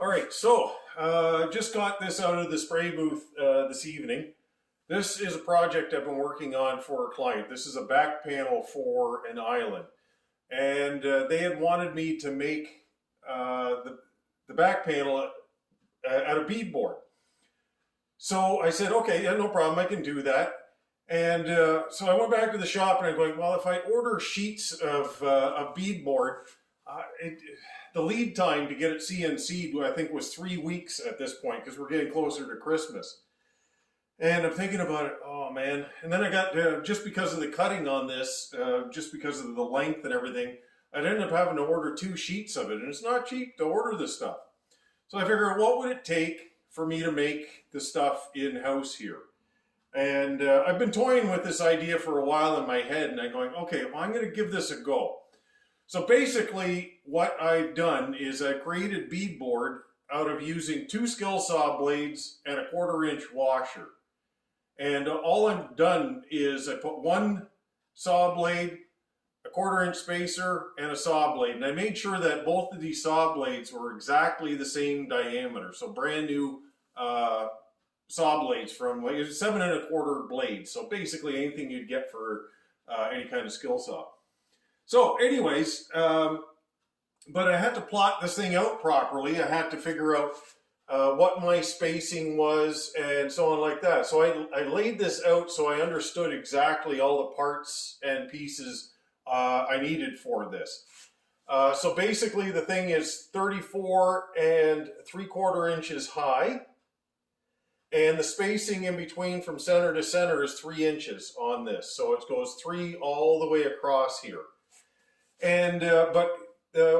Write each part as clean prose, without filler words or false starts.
All right, so just got this out of the spray booth this evening. This is a project I've been working on for a client. This is a back panel for an island. And they had wanted me to make the back panel out of beadboard. So I said, okay, yeah, no problem, I can do that. And so I went back to the shop and I'm going, well, if I order sheets of beadboard, the lead time to get it CNC'd, I think, was 3 weeks at this point because we're getting closer to Christmas. And I'm thinking about it, oh man. And then I got, just because of the cutting on this, just because of the length and everything, I'd end up having to order 2 sheets of it. And it's not cheap to order this stuff. So I figured, what would it take for me to make the stuff in-house here? And I've been toying with this idea for a while in my head, and I'm going, okay, well, I'm going to give this a go. So basically, what I've done is I created beadboard out of using 2 skill saw blades and a 1/4 inch washer. And all I've done is I put 1 saw blade, a 1/4 inch spacer, and a saw blade. And I made sure that both of these saw blades were exactly the same diameter. So brand new saw blades from like 7 1/4 blades. So basically anything you'd get for any kind of skill saw. So anyways, but I had to plot this thing out properly. I had to figure out what my spacing was and so on like that. So I laid this out so I understood exactly all the parts and pieces I needed for this. So basically the thing is 34 3/4 inches high. And the spacing in between from center to center is 3 inches on this. So it goes 3 all the way across here. And but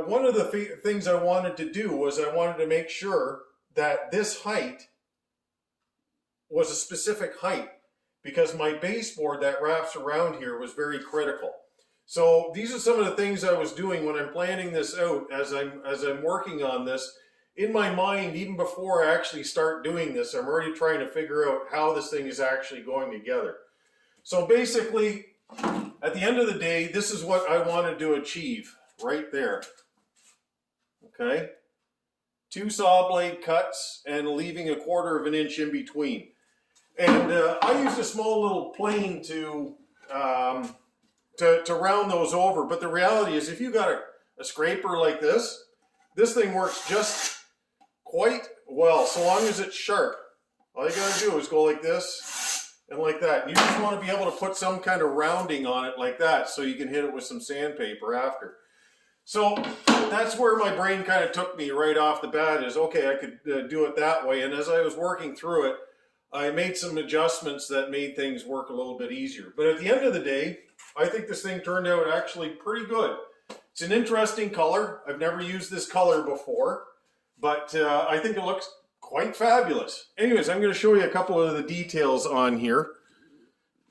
one of the things I wanted to do was I wanted to make sure that this height was a specific height because my baseboard that wraps around here was very critical. So these are some of the things I was doing when I'm planning this out as I'm working on this. In my mind, even before I actually start doing this, I'm already trying to figure out how this thing is actually going together. So basically, at the end of the day, this is what I wanted to achieve right there. Okay? 2 saw blade cuts and leaving a 1/4 inch in between. And I used a small little plane to round those over. But the reality is, if you got a scraper like this thing works just quite well, so long as it's sharp. All you gotta do is go like this and like that. And you just want to be able to put some kind of rounding on it like that so you can hit it with some sandpaper after. So that's where my brain kind of took me right off the bat is, okay, I could do it that way. And as I was working through it, I made some adjustments that made things work a little bit easier. But at the end of the day, I think this thing turned out actually pretty good. It's an interesting color. I've never used this color before, but I think it looks quite fabulous. Anyways, I'm going to show you a couple of the details on here.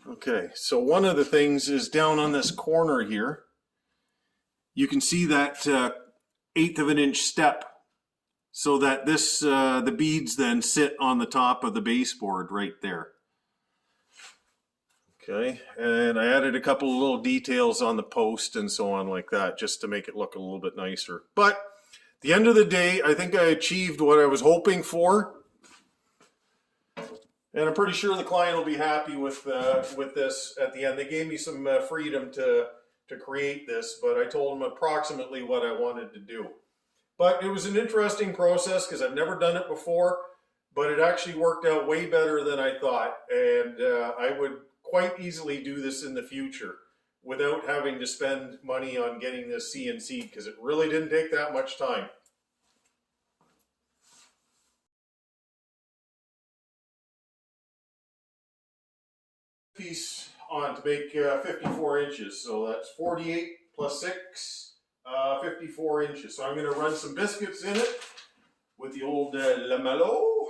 Okay, so one of the things is down on this corner here. You can see that 1/8 inch step so that this the beads then sit on the top of the baseboard right there. Okay, and I added a couple of little details on the post and so on like that, just to make it look a little bit nicer. But at the end of the day, I think I achieved what I was hoping for. And I'm pretty sure the client will be happy with this at the end. They gave me some freedom to create this, but I told them approximately what I wanted to do. But it was an interesting process because I've never done it before, but it actually worked out way better than I thought. And I would quite easily do this in the future without having to spend money on getting this CNC because it really didn't take that much time. Piece on to make 54 inches, so that's 48 plus 6, 54 inches. So I'm going to run some biscuits in it with the old lamelo,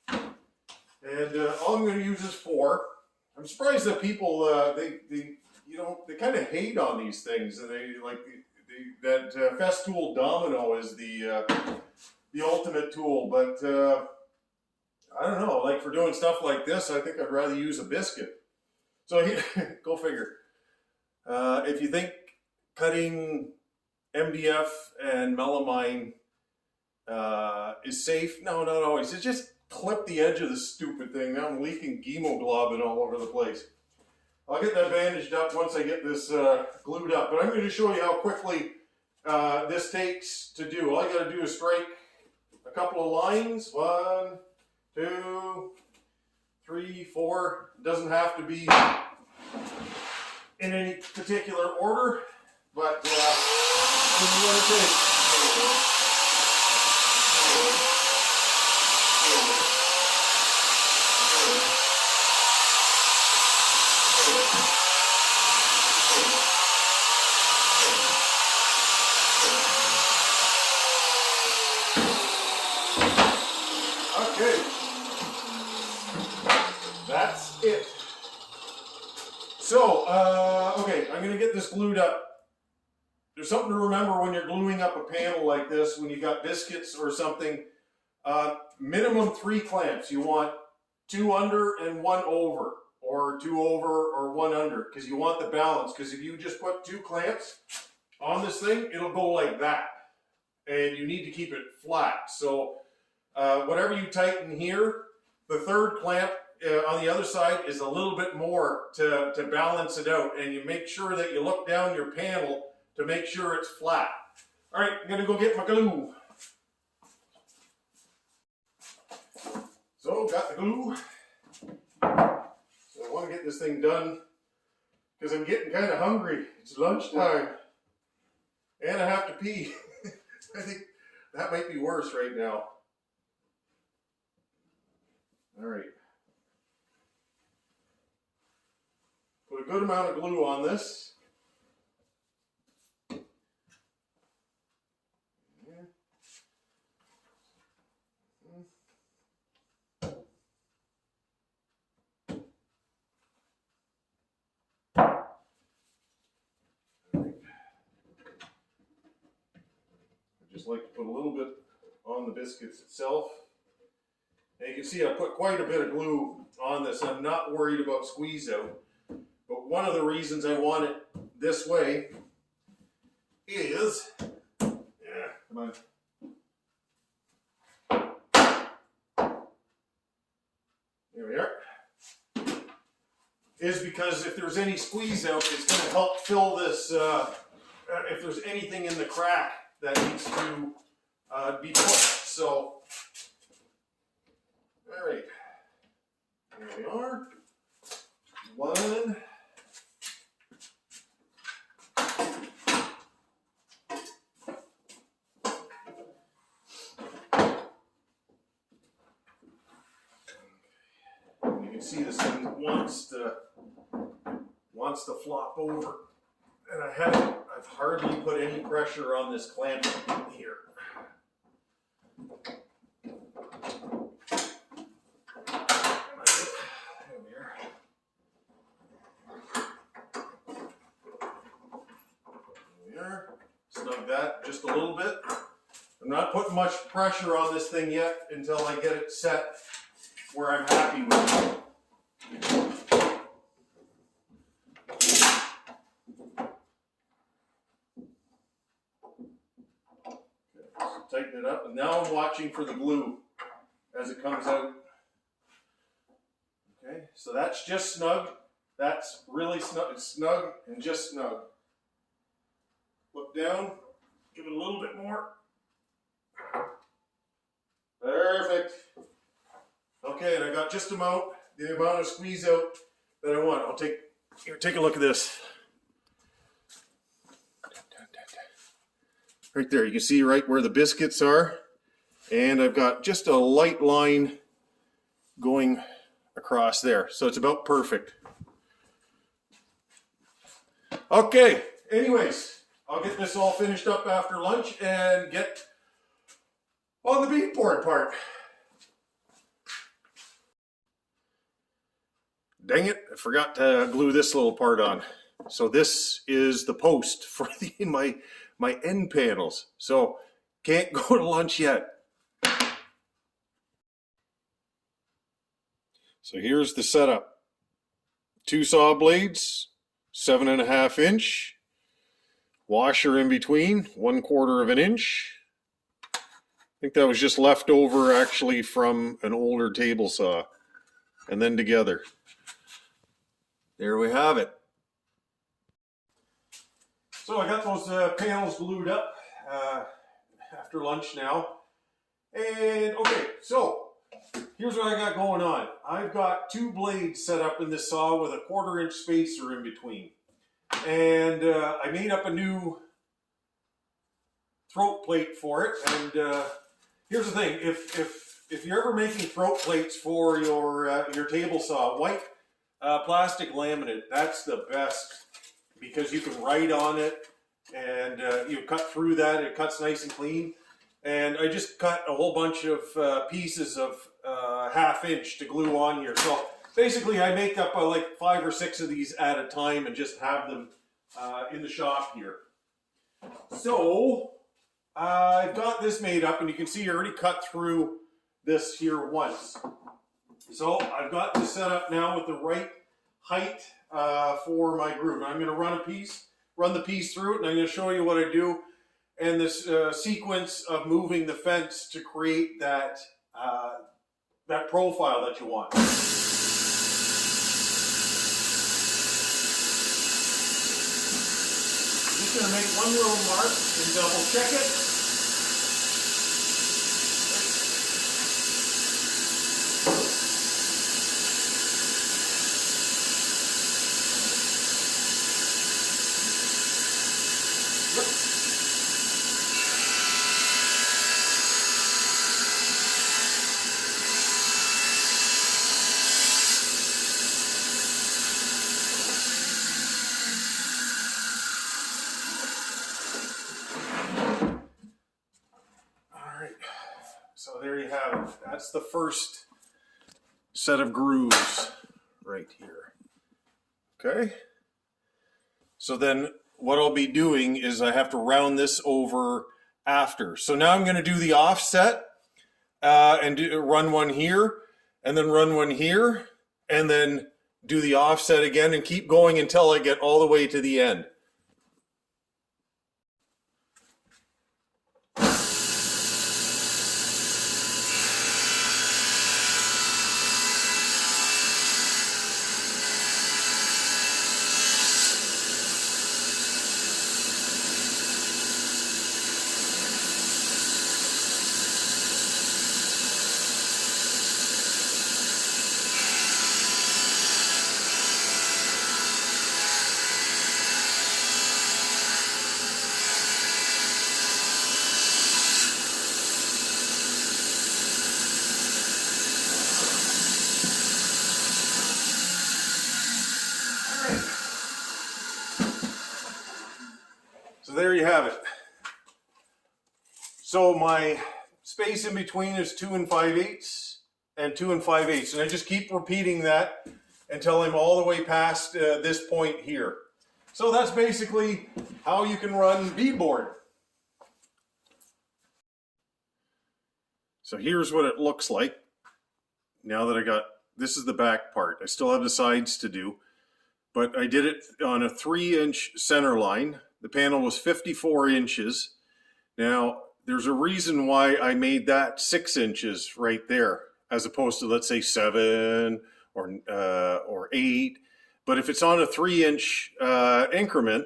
and all I'm going to use is 4. I'm surprised that people they kind of hate on these things, and they like that Festool Domino is the ultimate tool, but I don't know. Like for doing stuff like this, I think I'd rather use a biscuit. So go figure. If you think cutting MDF and melamine is safe. No, not always. It's just clip the edge of the stupid thing. Now I'm leaking hemoglobin all over the place. I'll get that bandaged up once I get this glued up. But I'm going to show you how quickly this takes to do. All I got to do is strike a couple of lines. 1, 2, 3, 4. It doesn't have to be in any particular order, but this is what it takes. Okay, that's it. So, okay, I'm going to get this glued up. There's something to remember when you're gluing up a panel like this, when you got biscuits or something. Minimum 3 clamps. You want 2 under and 1 over, or 2 over or 1 under, because you want the balance. Because if you just put 2 clamps on this thing, it'll go like that. And you need to keep it flat. So whatever you tighten here, the 3rd clamp on the other side is a little bit more to balance it out. And you make sure that you look down your panel to make sure it's flat. All right, I'm gonna go get my glue. So, got the glue. So I want to get this thing done because I'm getting kind of hungry. It's lunchtime and I have to pee. I think that might be worse right now. All right. Put a good amount of glue on this. Just like to put a little bit on the biscuits itself. And you can see I put quite a bit of glue on this. I'm not worried about squeeze out. But one of the reasons I want it this way is, come on. There we are. Is because if there's any squeeze out, it's going to help fill this, if there's anything in the crack that needs to be pushed. So, all right, here we are. 1. You can see this thing wants to flop over, and I've hardly put any pressure on this clamp here. Snug that just a little bit. I'm not putting much pressure on this thing yet until I get it set where I'm happy with it. Tighten it up, and now I'm watching for the glue as it comes out. Okay, so that's just snug. That's really snug. It's snug and just snug. Look down, give it a little bit more. Perfect. Okay, and I got just the amount of squeeze out that I want. I'll take a look at this. Right there, you can see right where the biscuits are. And I've got just a light line going across there. So it's about perfect. Okay, anyways, I'll get this all finished up after lunch and get on the beadboard part. Dang it, I forgot to glue this little part on. So this is the post for my end panels. So can't go to lunch yet. So here's the setup. 2 saw blades, 7.5 inch, washer in between, 1/4 of an inch. think that was just left over actually from an older table saw, and then together. There we have it. So I got those panels glued up after lunch now. And okay, so here's what I got going on. I've got 2 blades set up in this saw with a 1/4 inch spacer in between. And I made up a new throat plate for it. And here's the thing, if you're ever making throat plates for your table saw, white plastic laminate, that's the best, because you can write on it and you cut through that. It cuts nice and clean. And I just cut a whole bunch of pieces of 1/2 inch to glue on here. So basically I make up like 5 or 6 of these at a time and just have them in the shop here. So I've got this made up, and you can see I already cut through this here once. So I've got this set up now with the right height for my groove. I'm going to run the piece through it, and I'm going to show you what I do and this sequence of moving the fence to create that that profile that you want. I'm just going to make one little mark and double check it. So there you have it. That's the first set of grooves right here. Okay. So then what I'll be doing is I have to round this over after. So now I'm going to do the offset and run one here, and then run one here, and then do the offset again, and keep going until I get all the way to the end. So there you have it. So my space in between is 2 5/8 and 2 5/8, and I just keep repeating that until I'm all the way past this point here. So that's basically how you can run beadboard. So here's what it looks like now that I got, this is the back part. I still have the sides to do, but I did it on a 3-inch center line. The panel was 54 inches. Now, there's a reason why I made that 6 inches right there, as opposed to, let's say, 7 or 8. But if it's on a 3-inch increment,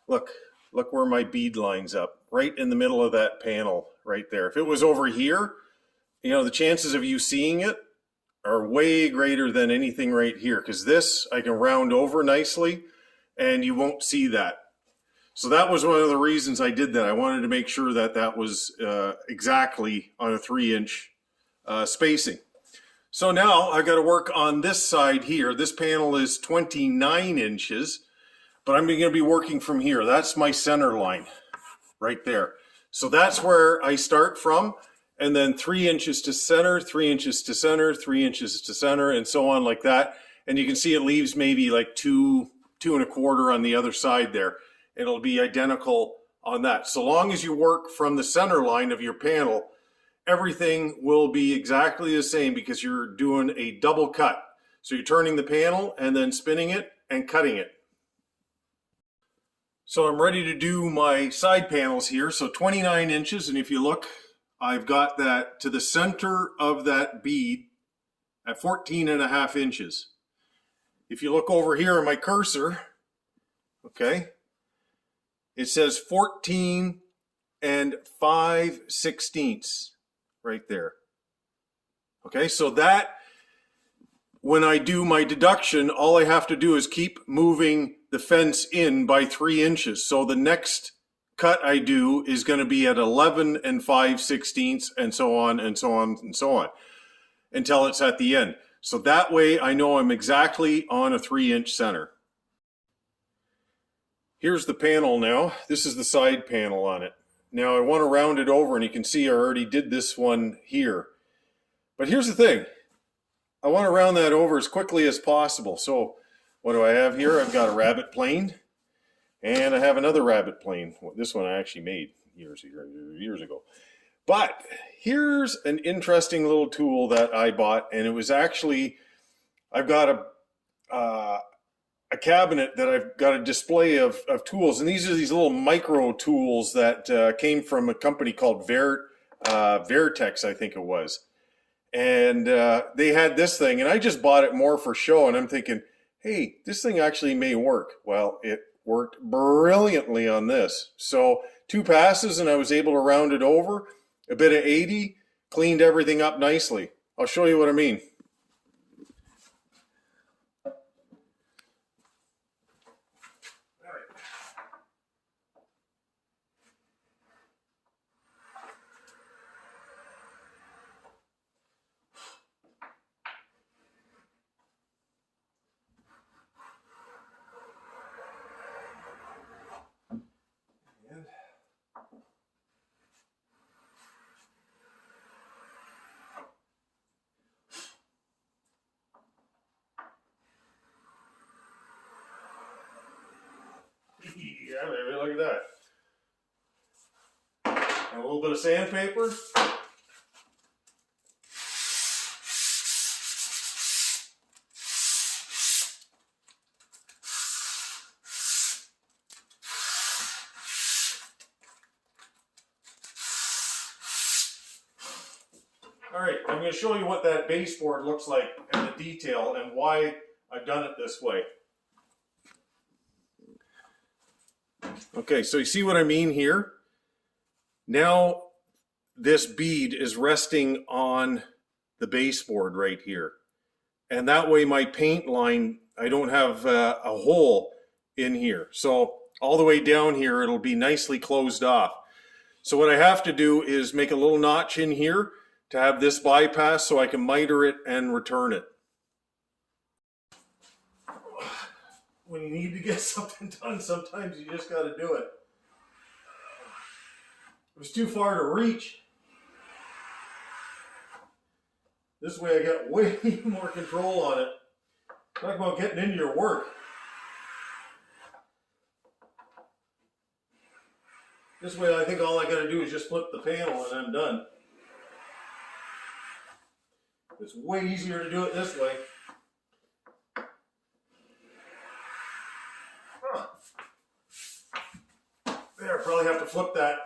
look where my bead lines up, right in the middle of that panel right there. If it was over here, you know, the chances of you seeing it are way greater than anything right here, because this I can round over nicely and you won't see that. So that was one of the reasons I did that. I wanted to make sure that that was exactly on a 3-inch spacing. So now I've got to work on this side here. This panel is 29 inches, but I'm going to be working from here. That's my center line right there. So that's where I start from, and then 3 inches to center, 3 inches to center, 3 inches to center, and so on like that. And you can see it leaves maybe like 2 1/4 on the other side there. It'll be identical on that. So long as you work from the center line of your panel, everything will be exactly the same, because you're doing a double cut. So you're turning the panel and then spinning it and cutting it. So I'm ready to do my side panels here. So 29 inches, and if you look I've got that to the center of that bead at 14.5 inches. If you look over here at my cursor, okay, it says 14 5/16 right there. Okay, so that, when I do my deduction, all I have to do is keep moving the fence in by 3 inches. So the next cut I do is going to be at 11 5/16, and so on and so on and so on until it's at the end. So that way I know I'm exactly on a 3-inch center. Here's the panel now. This is the side panel on it. Now I want to round it over, and you can see I already did this one here. But here's the thing. I want to round that over as quickly as possible. So what do I have here? I've got a rabbet plane, and I have another rabbet plane. This one I actually made years ago. But here's an interesting little tool that I bought, and it was actually, I've got a cabinet that I've got a display of tools, and these are these little micro tools that came from a company called Vertex, I think it was. And they had this thing, and I just bought it more for show, and I'm thinking, hey, this thing actually may work. Well, it worked brilliantly on this. So 2 passes, and I was able to round it over. A bit of 80, cleaned everything up nicely. I'll show you what I mean. Yeah, baby, look at that. And a little bit of sandpaper. All right, I'm going to show you what that baseboard looks like and the detail and why I've done it this way. Okay, so you see what I mean here? Now this bead is resting on the baseboard right here. And that way my paint line, I don't have a hole in here. So all the way down here, it'll be nicely closed off. So what I have to do is make a little notch in here to have this bypass so I can miter it and return it. When you need to get something done, sometimes you just got to do it. It was too far to reach. This way I got way more control on it. Talk about getting into your work. This way I think all I got to do is just flip the panel and I'm done. It's way easier to do it this way. There, probably have to flip that.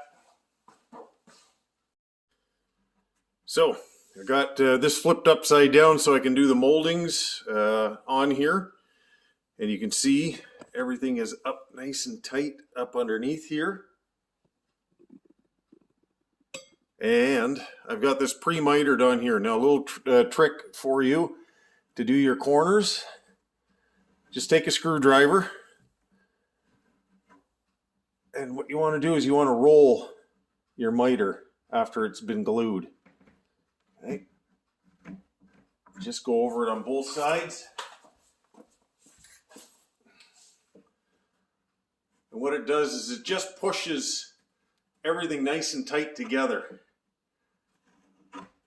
So I got this flipped upside down so I can do the moldings on here. And you can see everything is up nice and tight up underneath here. And I've got this pre-mitered on here. Now a little trick for you to do your corners. Just take a screwdriver. And what you want to do is you want to roll your miter after it's been glued. Okay. Just go over it on both sides. And what it does is it just pushes everything nice and tight together.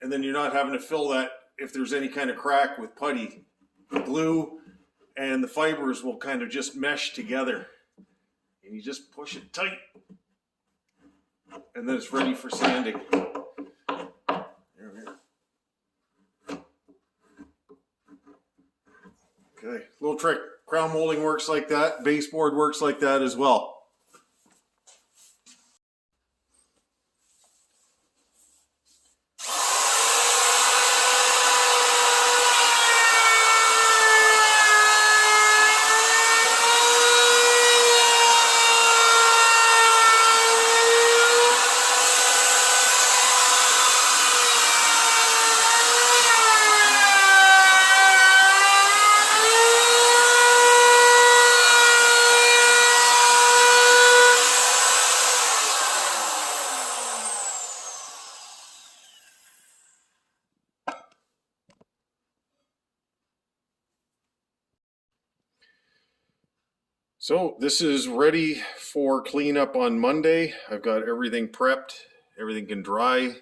And then you're not having to fill that if there's any kind of crack with putty. The glue and the fibers will kind of just mesh together. And you just push it tight. And then it's ready for sanding. Okay, little trick. Crown molding works like that. Baseboard works like that as well. So this is ready for cleanup on Monday. I've got everything prepped. Everything can dry.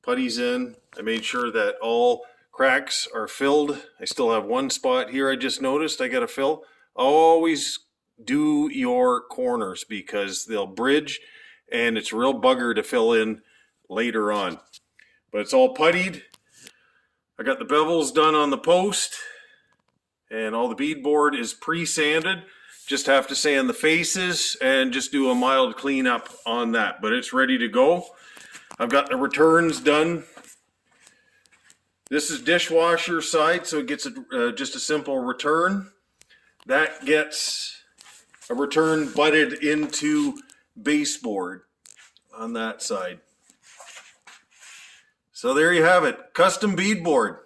Putty's in. I made sure that all cracks are filled. I still have one spot here I just noticed I got to fill. Always do your corners because they'll bridge and it's a real bugger to fill in later on. But it's all puttied. I got the bevels done on the post and all the beadboard is pre-sanded. Just have to sand the faces and just do a mild cleanup on that, but it's ready to go. I've got the returns done. This is dishwasher side, so it gets just a simple return. That gets a return butted into baseboard on that side. So there you have it, custom beadboard.